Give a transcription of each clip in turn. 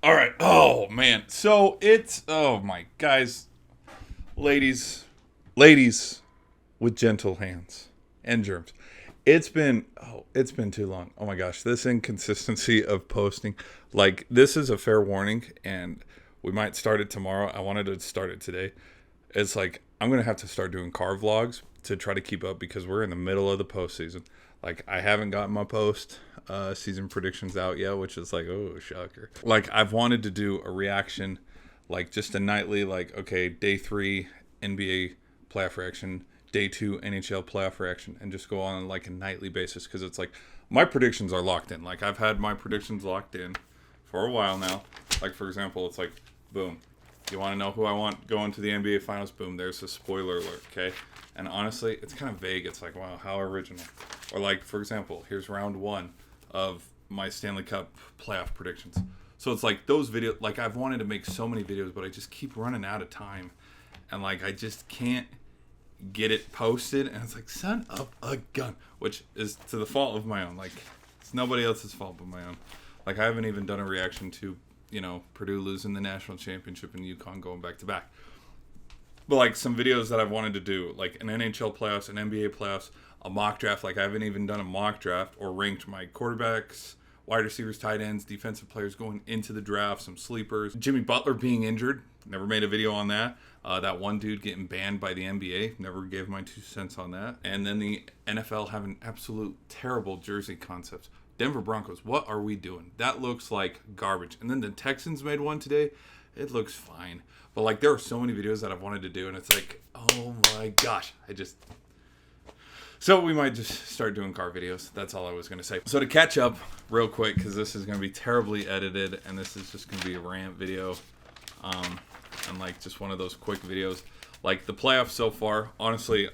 All right. Oh man. So it's my guys, ladies with gentle hands and germs. It's been too long. Oh my gosh, this inconsistency of posting. Like this is a fair warning, and we might start it tomorrow. I wanted to start it today. It's like I'm gonna have to start doing car vlogs to try to keep up because we're in the middle of the postseason. Like I haven't gotten my post season predictions out yet, which is like, oh shocker. Like I've wanted to do a reaction, like just a nightly, like okay, day 3 NBA playoff reaction, day 2 NHL playoff reaction, and just go on like a nightly basis because it's like my predictions are locked in. Like I've had my predictions locked in for a while now. Like for example, it's like boom. You want to know who I want going to the NBA Finals? Boom, there's a spoiler alert, okay? And honestly, it's kind of vague. It's like, wow, how original. Or like, for example, here's round 1 of my Stanley Cup playoff predictions. So it's like those videos, like I've wanted to make so many videos, but I just keep running out of time. And like, I just can't get it posted. And it's like, son of a gun, which is to the fault of my own. Like, it's nobody else's fault but my own. Like, I haven't even done a reaction to, Purdue losing the national championship and UConn going back to back. But like some videos that I've wanted to do, like an NHL playoffs, an NBA playoffs, a mock draft. Like I haven't even done a mock draft or ranked my quarterbacks, wide receivers, tight ends, defensive players going into the draft, some sleepers. Jimmy Butler being injured, never made a video on that. That one dude getting banned by the NBA, never gave my 2 cents on that. And then the NFL having absolute terrible jersey concepts. Denver Broncos, what are we doing? That looks like garbage. And then the Texans made one today. It looks fine. But like there are so many videos that I've wanted to do and it's like, oh my gosh. So we might just start doing car videos. That's all I was going to say. So to catch up real quick, because this is going to be terribly edited and this is just going to be a rant video. And like just one of those quick videos. Like the playoffs so far, honestly,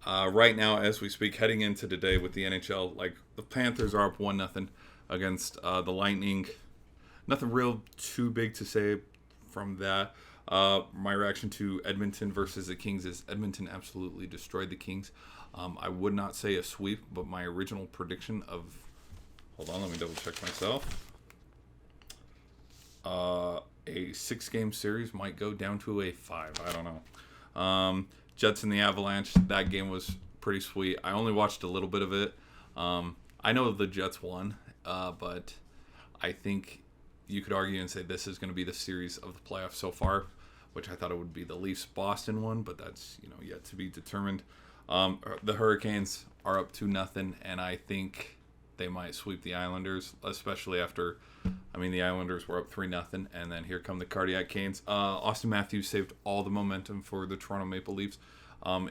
right now as we speak, heading into today with the NHL, like the Panthers are up 1-0 against the Lightning. Nothing real too big to say from that. My reaction to Edmonton versus the Kings is Edmonton absolutely destroyed the Kings. I would not say a sweep, but my original prediction of... Hold on, let me double check myself. A 6-game series might go down to a 5. I don't know. Jets and the Avalanche, that game was pretty sweet. I only watched a little bit of it. I know the Jets won, but I think you could argue and say this is going to be the series of the playoffs so far, which I thought it would be the Leafs-Boston one, but that's yet to be determined. The Hurricanes are up 2-0, and I think they might sweep the Islanders, especially after, the Islanders were up 3-0, and then here come the Cardiac Canes. Austin Matthews saved all the momentum for the Toronto Maple Leafs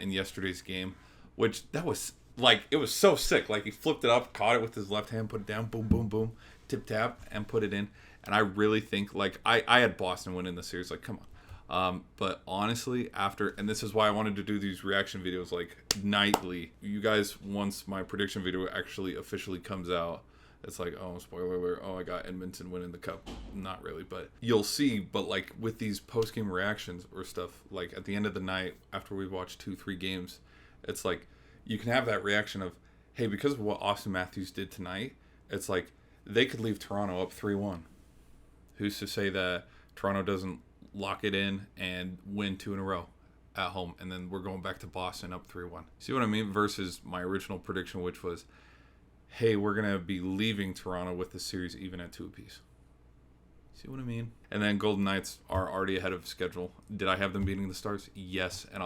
in yesterday's game, which that was, like, it was so sick. Like, he flipped it up, caught it with his left hand, put it down, boom, boom, boom, tip-tap, and put it in. And I really think, like, I had Boston win in the series. Like, come on. But honestly, and this is why I wanted to do these reaction videos, like, nightly. You guys, once my prediction video actually officially comes out, it's like, oh, spoiler alert, oh, I got Edmonton winning the cup. Not really, but you'll see. But, like, with these post-game reactions or stuff, like, at the end of the night, after we've watched 2-3 games, it's like, you can have that reaction of, hey, because of what Austin Matthews did tonight, it's like, they could leave Toronto up 3-1. Who's to say that Toronto doesn't lock it in and win 2 in a row at home, and then we're going back to Boston up 3-1. See what I mean? Versus my original prediction, which was, hey, we're going to be leaving Toronto with the series even at 2 apiece. See what I mean? And then Golden Knights are already ahead of schedule. Did I have them beating the Stars? Yes, and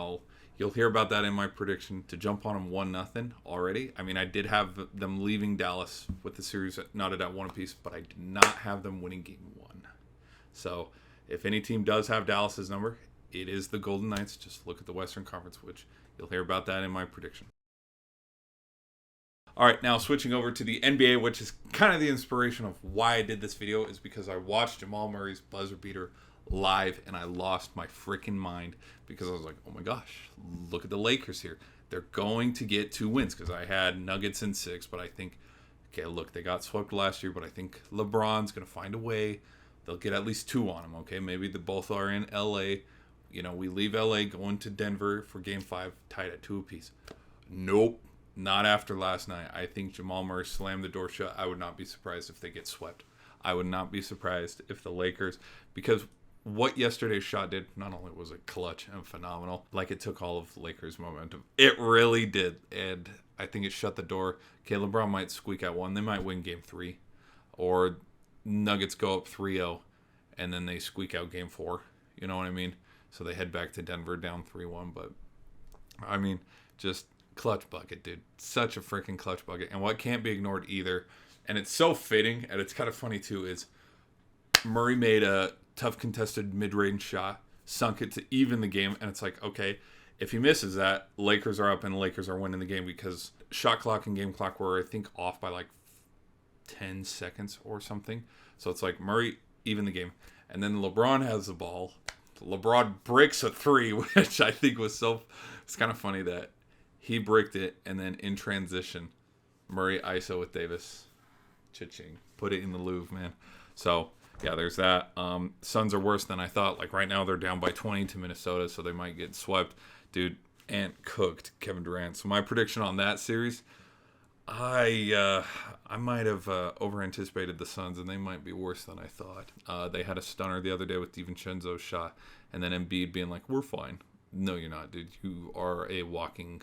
you'll hear about that in my prediction to jump on them 1-0 already. I did have them leaving Dallas with the series knotted at 1 apiece, but I did not have them winning game 1. So if any team does have Dallas's number, it is the Golden Knights. Just look at the Western Conference, which you'll hear about that in my prediction. All right, now switching over to the NBA, which is kind of the inspiration of why I did this video, is because I watched Jamal Murray's buzzer beater live and I lost my freaking mind because I was like, oh my gosh, look at the Lakers here. They're going to get 2 wins because I had Nuggets in 6, but I think, okay, look, they got swept last year, but I think LeBron's going to find a way. They'll get at least 2 on them, okay? Maybe the both are in L.A. We leave L.A. going to Denver for Game 5, tied at 2 apiece. Nope, not after last night. I think Jamal Murray slammed the door shut. I would not be surprised if they get swept. I would not be surprised if the Lakers, because what yesterday's shot did, not only was it clutch and phenomenal, like it took all of Lakers' momentum. It really did. And I think it shut the door. Okay, LeBron might squeak out one. They might win game 3. Or Nuggets go up 3-0 and then they squeak out game 4. You know what I mean? So they head back to Denver down 3-1. But, I mean, just clutch bucket, dude. Such a freaking clutch bucket. And what can't be ignored either, and it's so fitting, and it's kind of funny too, is Murray made a tough contested mid-range shot, sunk it to even the game, and it's like, okay, if he misses that, Lakers are up and Lakers are winning the game, because shot clock and game clock were, I think, off by like 10 seconds or something. So it's like Murray even the game. And then LeBron has the ball. LeBron breaks a 3, which I think was it's kind of funny that he bricked it, and then in transition, Murray ISO with Davis. Cha-ching. Put it in the Louvre, man. So, yeah, there's that. Suns are worse than I thought. Like, right now, they're down by 20 to Minnesota, so they might get swept. Dude, Ant cooked Kevin Durant. So, my prediction on that series, I might have over-anticipated the Suns, and they might be worse than I thought. They had a stunner the other day with DiVincenzo's shot, and then Embiid being like, we're fine. No, you're not, dude. You are a walking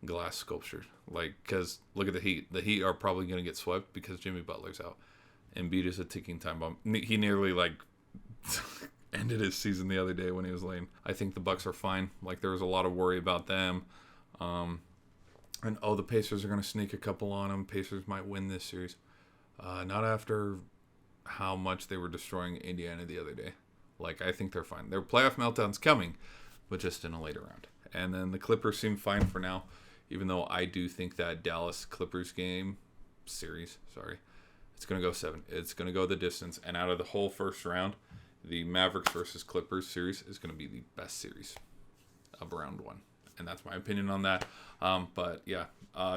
glass sculpture. Like, because look at the Heat. The Heat are probably going to get swept because Jimmy Butler's out. Embiid is a ticking time bomb. He nearly, like, ended his season the other day when he was lame. I think the Bucks are fine. Like, there was a lot of worry about them. And, the Pacers are going to sneak a couple on them. Pacers might win this series. Not after how much they were destroying Indiana the other day. Like, I think they're fine. Their playoff meltdown's coming, but just in a later round. And then the Clippers seem fine for now, even though I do think that Dallas-Clippers series, it's going to go 7. It's going to go the distance. And out of the whole first round, the Mavericks versus Clippers series is going to be the best series of round 1. And that's my opinion on that. But, yeah,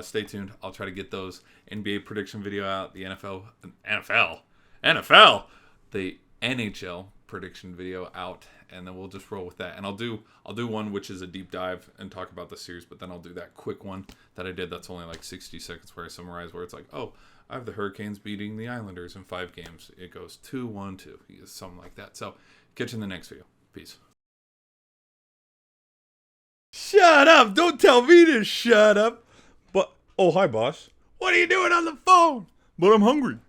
stay tuned. I'll try to get those NBA prediction video out, the the NHL prediction video out, and then we'll just roll with that. And I'll do one which is a deep dive and talk about the series, but then I'll do that quick one that I did that's only like 60 seconds where I summarize, where it's like, oh, I have the Hurricanes beating the Islanders in 5 games. It goes 2-1-2, something like that. So catch you in the next video. Peace. Shut up! Don't tell me to shut up. But, oh, hi, boss. What are you doing on the phone? But I'm hungry.